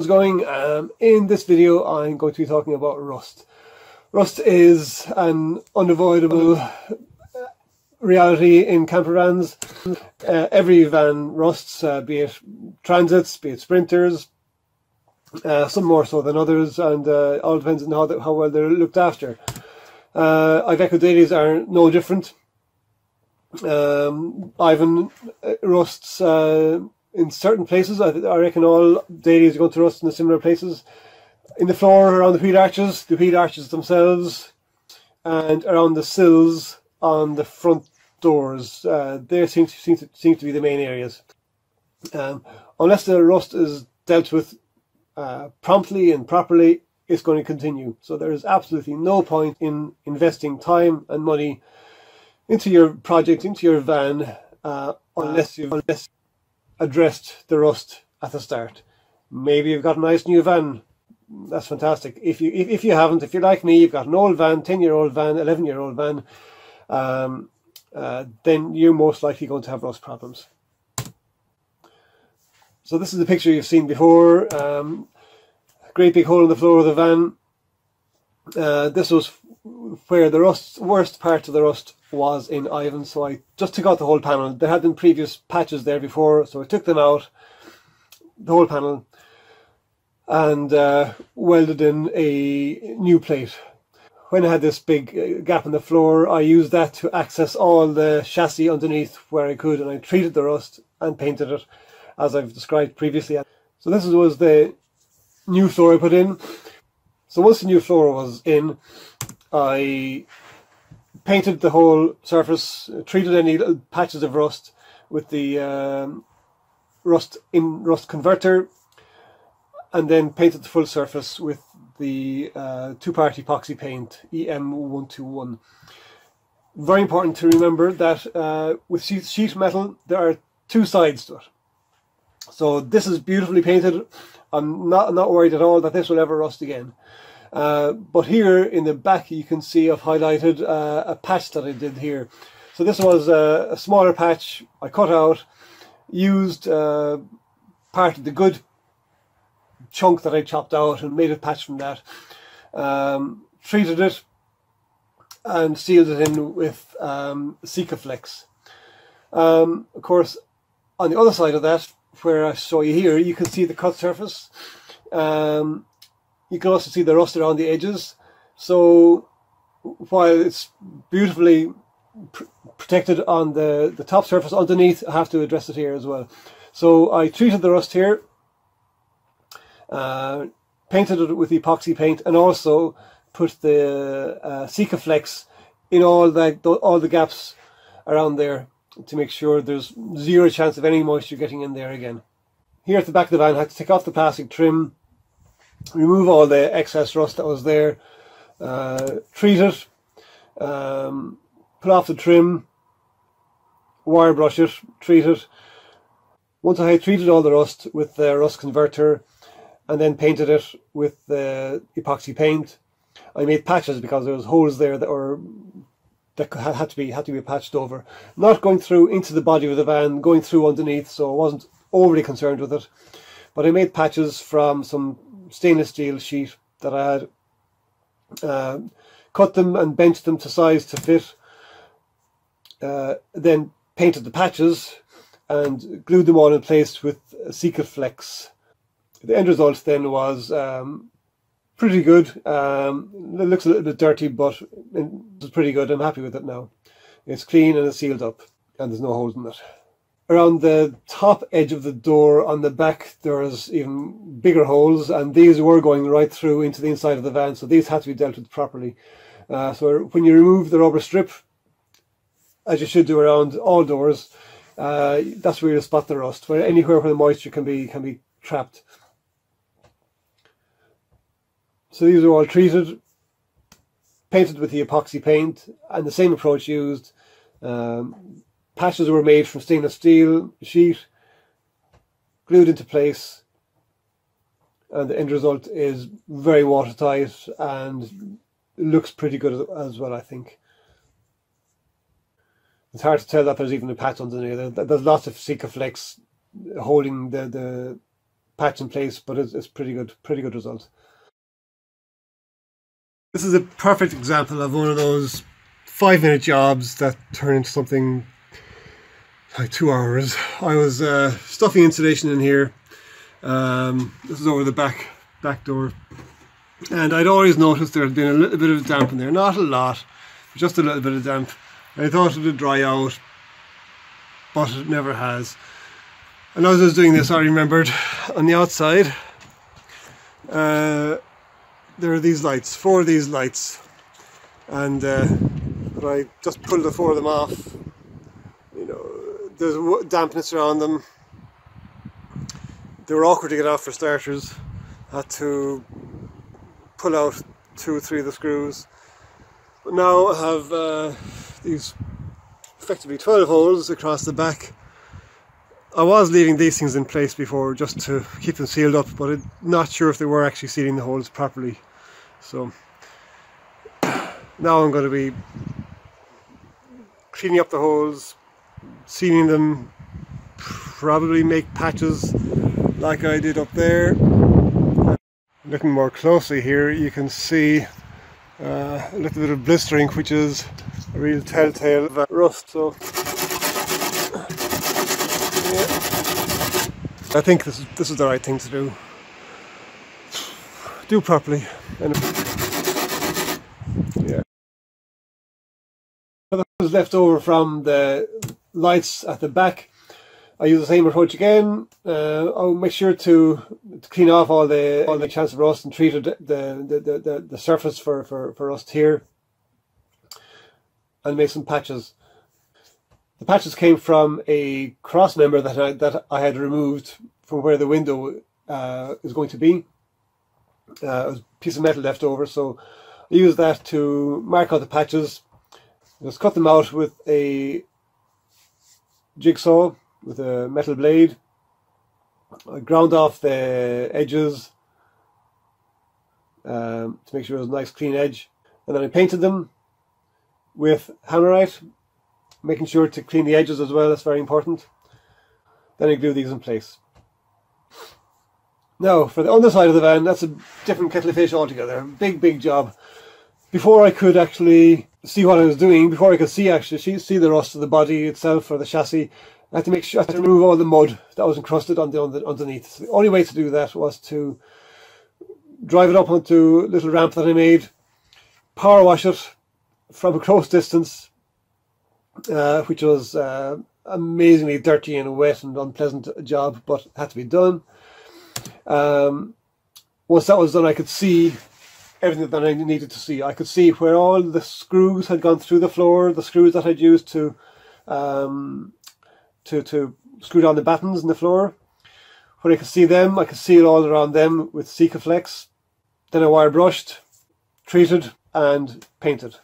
it going? In this video I'm going to be talking about rust. Rust is an unavoidable reality in camper vans. Every van rusts, be it transits, be it sprinters, some more so than others, and all depends on how well they're looked after. I-Veco dailies are no different. I-Van rusts in certain places. I reckon all dailies are going to rust in the similar places. In the floor, around the wheel arches themselves, and around the sills on the front doors. There seem to be the main areas. Unless the rust is dealt with promptly and properly, it's going to continue. So there is absolutely no point in investing time and money into your project, into your van, unless you've addressed the rust at the start. Maybe you've got a nice new van. That's fantastic. If you haven't, if you're like me, you've got an old van, 10-year-old van, 11-year-old van, then you're most likely going to have rust problems. So this is the picture you've seen before. Great big hole in the floor of the van. This was where the worst part of the rust was in I-Van, so I just took out the whole panel. There had been previous patches there before, so I took them out, the whole panel, and welded in a new plate. When I had this big gap in the floor, I used that to access all the chassis underneath where I could, and I treated the rust and painted it as I've described previously. So this was the new floor I put in. So once the new floor was in, I painted the whole surface, treated any little patches of rust with the rust converter, and then painted the full surface with the two-part epoxy paint, EM121. Very important to remember that with sheet metal there are two sides to it. So this is beautifully painted. I'm not worried at all that this will ever rust again. But here in the back you can see I've highlighted a patch that I did here. So this was a smaller patch I cut out, used part of the good chunk that I chopped out and made a patch from that, treated it and sealed it in with Sikaflex. Of course, on the other side of that, where I show you here, you can see the cut surface. You can also see the rust around the edges. So while it's beautifully protected on the top surface, underneath I have to address it here as well. So I treated the rust here, painted it with epoxy paint, and also put the Sikaflex in all the gaps around there to make sure there's zero chance of any moisture getting in there again. Here at the back of the van I had to take off the plastic trim, remove all the excess rust that was there, treat it, pull off the trim, wire brush it, treat it. Once I had treated all the rust with the rust converter and then painted it with the epoxy paint, I made patches because there was holes there that had to be patched over. Not going through into the body of the van, going through underneath, so I wasn't overly concerned with it. But I made patches from some stainless steel sheet that I had, cut them and benched them to size to fit, then painted the patches and glued them all in place with Sikaflex. The end result then was pretty good. It looks a little bit dirty, but it's pretty good. I'm happy with it now. It's clean and it's sealed up, and there's no holes in it. Around the top edge of the door on the back there's even bigger holes, and these were going right through into the inside of the van, so these had to be dealt with properly. So when you remove the rubber strip, as you should do around all doors, that's where you'll spot the rust, anywhere where the moisture can be trapped. So these are all treated, painted with the epoxy paint, and the same approach used. Patches were made from stainless steel sheet, glued into place, and the end result is very watertight and looks pretty good as well, I think. It's hard to tell that there's even a patch underneath. There's lots of Sikaflex holding the patch in place, but it's pretty good result. This is a perfect example of one of those 5-minute jobs that turn into something like 2 hours. I was stuffing insulation in here. This is over the back door, and I'd always noticed there had been a little bit of damp in there, not a lot, just a little bit of damp. I thought it would dry out, but it never has. And as I was doing this, I remembered on the outside there are these lights, 4 of these lights, and when I just pulled the 4 of them off, you know, there's dampness around them. They were awkward to get off for starters. Had to pull out 2 or 3 of the screws. But now I have these effectively 12 holes across the back. I was leaving these things in place before just to keep them sealed up, but I'm not sure if they were actually sealing the holes properly. So now I'm going to be cleaning up the holes, sealing them, probably make patches like I did up there. Looking more closely here, you can see a little bit of blistering, which is a real telltale of rust. So yeah, I think this is the right thing to do. Do properly. And yeah, what was left over from the lights at the back, I use the same approach again. I'll make sure to clean off all the chance of rust and treat the surface for rust here, and make some patches. The patches came from a cross member that I had removed from where the window is going to be. It was a piece of metal left over, so I used that to mark out the patches. Just cut them out with a jigsaw with a metal blade. I ground off the edges to make sure it was a nice clean edge, and then I painted them with Hammerite, making sure to clean the edges as well. That's very important. Then I glue these in place. Now for the underside of the van, that's a different kettle of fish altogether. Big job. Before I could actually see what I was doing, before I could see the rust of the body itself or the chassis, I had to make sure to remove all the mud that was encrusted on underneath. So the only way to do that was to drive it up onto a little ramp that I made, power wash it from a close distance, which was amazingly dirty and wet and unpleasant job, but it had to be done. Once that was done, I could see everything that I needed to see. I could see where all the screws had gone through the floor, the screws that I'd used to screw down the battens in the floor. When I could see them, I could seal all around them with Sikaflex. Then I wire brushed, treated and painted.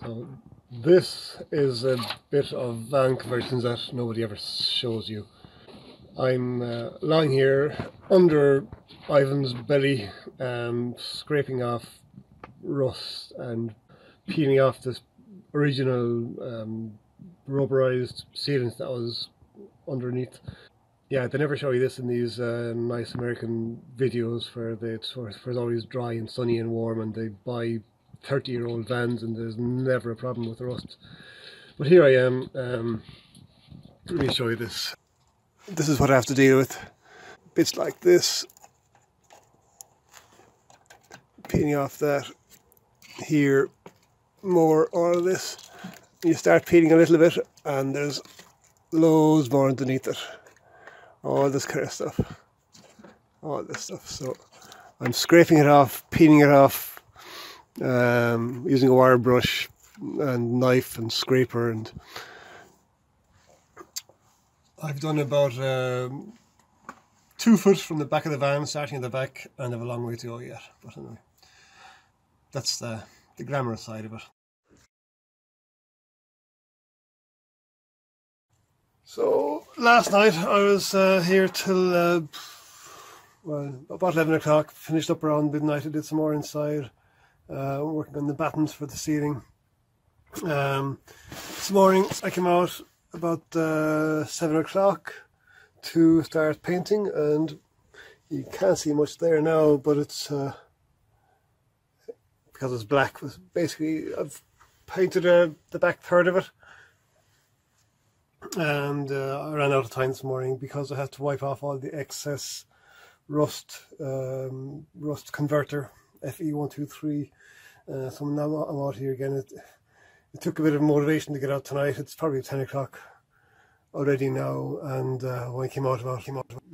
So this is a bit of van conversions that nobody ever shows you. I'm lying here under Ivan's belly, scraping off rust and peeling off this original rubberized sealants that was underneath. Yeah, they never show you this in these nice American videos where it's always dry and sunny and warm, and they buy 30-year-old vans and there's never a problem with the rust. But here I am. Let me show you this. This is what I have to deal with. Bits like this. Peeling off that. Here, more all of this. You start peeling a little bit and there's loads more underneath it. All this kind of stuff. All this stuff. So I'm scraping it off, peeling it off, using a wire brush and knife and scraper, and I've done about 2 foot from the back of the van, starting at the back, and I have a long way to go yet. But anyway, that's the glamorous side of it. So last night I was here till well, about 11 o'clock, finished up around midnight. I did some more inside, working on the battens for the ceiling. This morning I came out about 7 o'clock to start painting, and you can't see much there now, but it's because it's black. Basically, I've painted the back third of it, and I ran out of time this morning because I had to wipe off all the excess rust converter FE123. So now I'm out here again. It took a bit of motivation to get out tonight. It's probably 10 o'clock already now, and when I came out about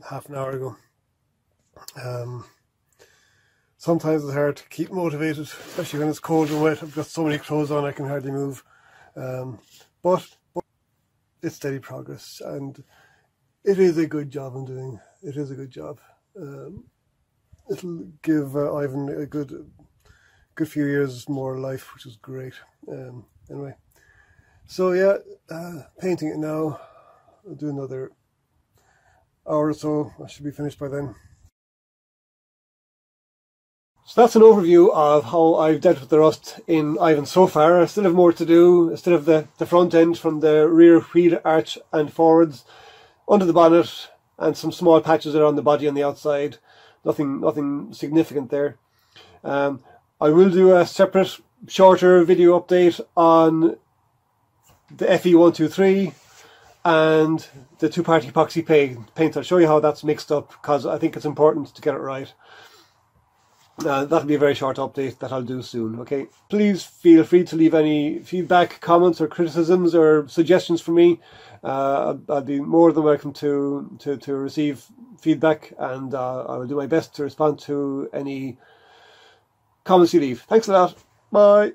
half an hour ago. Sometimes it's hard to keep motivated, especially when it's cold and wet. I've got so many clothes on I can hardly move. But it's steady progress, and it is a good job I'm doing. It is a good job. It'll give Ivan a good few years more life, which is great. Anyway, so yeah, painting it now. I'll do another hour or so. I should be finished by then. So that's an overview of how I've dealt with the rust in I-Van so far. I still have more to do. I still have the front end from the rear wheel arch and forwards, under the bonnet, and some small patches around the body on the outside. Nothing significant there. I will do a separate, shorter video update on the FE123 and the two-part epoxy paint. I'll show you how that's mixed up, because I think it's important to get it right. That'll be a very short update that I'll do soon. Okay, please feel free to leave any feedback, comments or criticisms or suggestions for me. I'll be more than welcome to receive feedback, and I will do my best to respond to any comments you leave. Thanks a lot. Bye.